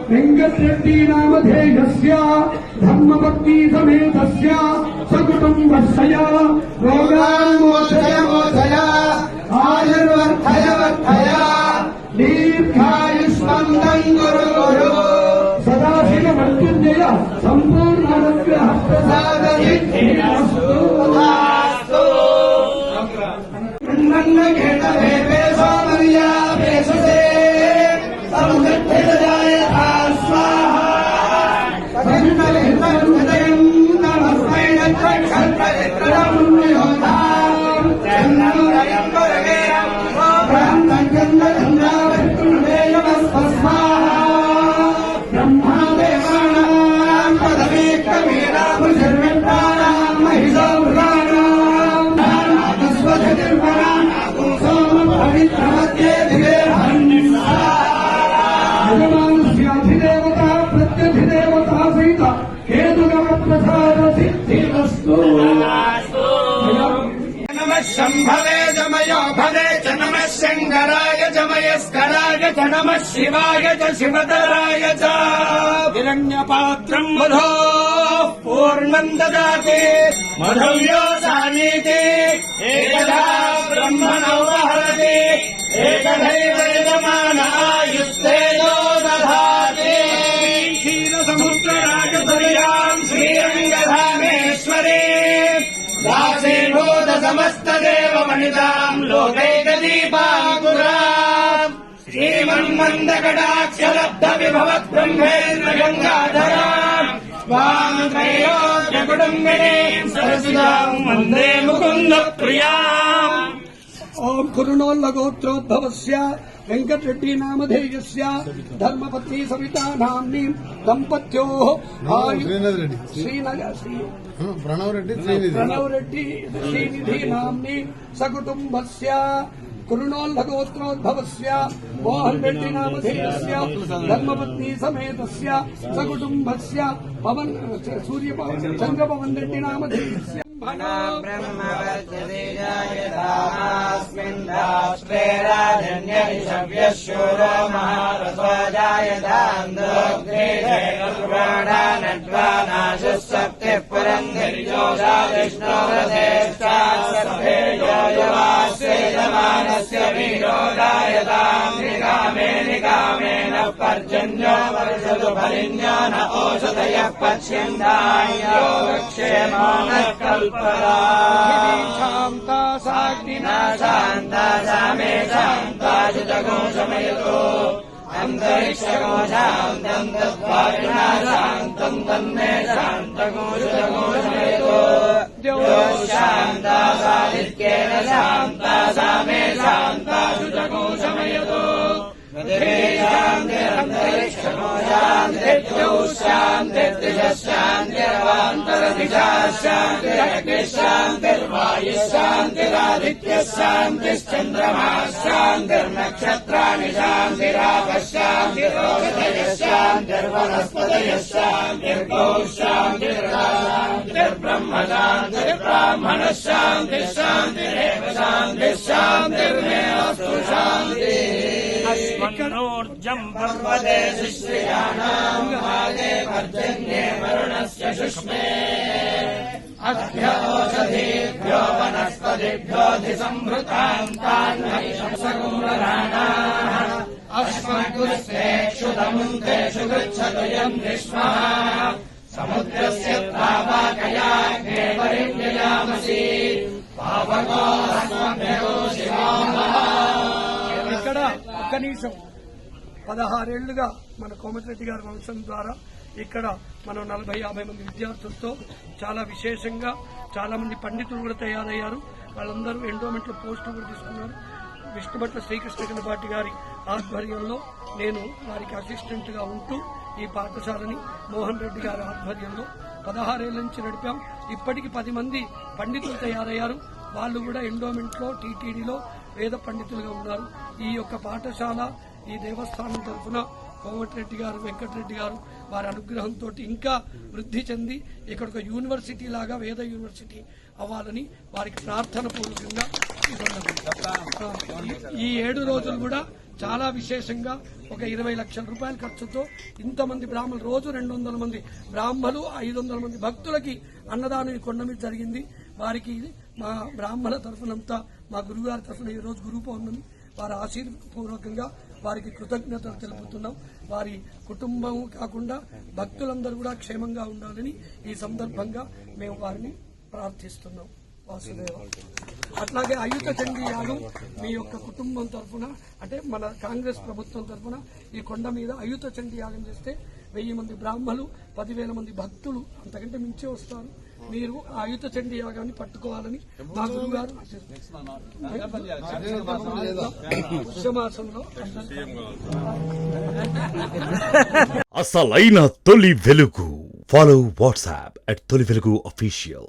वेंकटरेड्डी नामधेयस्य धर्मपत्नी समेतस्य सकुटुम्बस्य रोगान्मोचय मोचय आयुर्वर्धय वर्धय दीर्घायुष्मन्तं कुरु कुरु सदाशिव मृत्युंजय संपूर्ण अनुग्रह प्रसाद सिद्धिरस्तु तथास्तु ब्रह्मण्ड घेट भेपे सोमर्या भेषसे समुद्धित जाय शंभवे जमयो भवे च नमः शंकराय जमयस्कराय च नमः शिवाय च शिवतराय च हिरण्यपात्रम् मधो पूर्णम् ददाति मधुव्योसानीति एकदा ब्रह्मणो वहरति एकदैव यजमानायुस्तेजो दधाति क्षीरसमुद्रराजतुर्याम् श्रीरङ्गधामेश्वरी दासीभूत समस्त देव वनिताम् लोकैकदीपाङ्कुराम् श्रीमन्मन्दकटाक्षलब्ध विभवत् ब्रह्मेन्द्र गङ्गाधराम् स्वाम् त्रयोदश कुटुम्बिनीम् सरसिजाम् वन्दे मुकुन्द प्रियाम्। ओम कुरुणोल्लगोत्रोद्भवस्य वेंकटरेड्डी नामधेयस्य धर्मपत्नी सविता नाम्नी दंपत्योः प्रणव रेड्डी श्रीनिधि नाम्नी सकुटुम्बस्य कुरुणोल्लगोत्रोद्भवस्य मोहन रेड्डी नामधेयस्य धर्मपत्नी समेतस्य सकुटुम्बस्य पवन चंद्रपवन रेड्डी नामधेयस्य ब्रह्मवर्चतेजायतास्मिन् राष्ट्रे राजन्यैषव्यः शूरो महारथो जायतान्दोग्रीषैर्वाणानड्वानाशः सप्तिः पुरन्धिर्योषा विष्णोरथेष्टास्यमानस्य वीरो जायताम् निकामे निकामेन पर्जन्यो वर्षतु फलिन्यो न ओषधयः पच्यन्तायो वृक्षेमो नः शान्ता साग्निना शान्ता सामे शान्ता जुतगो शमयतो अन्तरिक्षगो शान्तम् तद्वारिणा शान्तम् तन्मे शान्तगो जुतगो शमयतो द्योः शान्ता सादित्येन शान्ता सामे शान्ता जुतगो शमयतो शान्तिरन्तरिक्षगो शान्तिर्द्यौः शान्तिर्दिशः शान्तिरवान्तरदिशाः शान्तिरग्निः शान्तिर्वायुः शान्तिरादित्यः शान्तिश्चन्द्रमाः शान्तिर्नक्षत्राणि शान्तिरापः शान्तिरोषधयः शान्तिर्वनस्पतयः शान्तिर्गौः शान्तिर्ब्रह्म शान्तिर्ब्राह्मणः शान्तिः शान्तिरेव शान्तिः शान्तिर्मेऽस्तु शान्तिः। अस्मन्नोर्जम् पर्वते शिश्रियाणाम् गाये पर्जन्ये वरुणस्य शुष्मे अभ्य ओषधीभ्यो वनस्पतिभ्योऽधिसंभृताम् तान् महिषंसगोरराणाः अस्मद्गुरुस्ते तेषु गच्छतु यम् विश्वः समुद्रस्य तावाकयाग्ने परिव्ययामसि पावको अस्मभ्यो शिवामः. ఇక్కడ ఒక్క నిమిషం 16 ఏళ్లుగా మన కోమటిరెడ్డి గారి వంశం ద్వారా ఇక్కడ మనం 40-50 మంది విద్యార్థులతో చాలా విశేషంగా చాలా మంది పండితులు కూడా తయారయ్యారు. వాళ్ళందరూ ఎండోమెంట్ లో పోస్టులు కూడా తీసుకున్నారు. విష్ణుభట్ల శ్రీకృష్ణ గణపాటి గారి ఆధ్వర్యంలో నేను వారికి అసిస్టెంట్ గా ఉంటూ ఈ పాఠశాలని మోహన్ రెడ్డి గారి ఆధ్వర్యంలో 16 ఏళ్ల నుంచి నడిపాం. ఇప్పటికి 10 మంది పండితులు తయారయ్యారు. వాళ్ళు కూడా ఎండోమెంట్ లో టీటీడీలో వేద పండితులుగా ఉన్నారు. ఈ యొక్క పాఠశాల ఈ దేవస్థానం తరఫున కోమటిరెడ్డి గారు, వెంకటరెడ్డి గారు వారి అనుగ్రహంతో ఇంకా వృద్ధి చెంది ఇక్కడ ఒక యూనివర్సిటీ లాగా వేద యూనివర్సిటీ అవ్వాలని వారికి ప్రార్థన పూర్వకంగా ఈ 7 రోజులు కూడా చాలా విశేషంగా ఒక 20 లక్షల రూపాయల ఖర్చుతో ఇంతమంది బ్రాహ్మణులు, రోజు 200 మంది బ్రాహ్మణులు, 500 మంది భక్తులకి అన్నదానం ఈ కొండ మీద జరిగింది. వారికి మా బ్రాహ్మణ తరఫునంతా మా గురువుగారి తరఫున ఈ రోజు గురు పౌర్ణమి, వారి ఆశీర్పూర్వకంగా వారికి కృతజ్ఞతలు తెలుపుతున్నాం. వారి కుటుంబం కాకుండా భక్తులందరూ కూడా క్షేమంగా ఉండాలని ఈ సందర్భంగా మేము వారిని ప్రార్థిస్తున్నాం. వాసుదేవ. అట్లాగే అయుత చండీ యాగం మీ యొక్క కుటుంబం తరఫున, అంటే మన కాంగ్రెస్ ప్రభుత్వం తరఫున ఈ కొండ మీద అయుత చండీ యాగం చేస్తే 1000 మంది బ్రాహ్మలు, 10,000 మంది భక్తులు అంతకంటే మించి వస్తారు. మీరు ఆ అయుత చండీ యాగాన్ని పట్టుకోవాలని మా గురుగారు పుష్యమాసంలో అసలైన తొలి వెలుగు. ఫాలో వాట్సాప్ @తొలి వెలుగు official.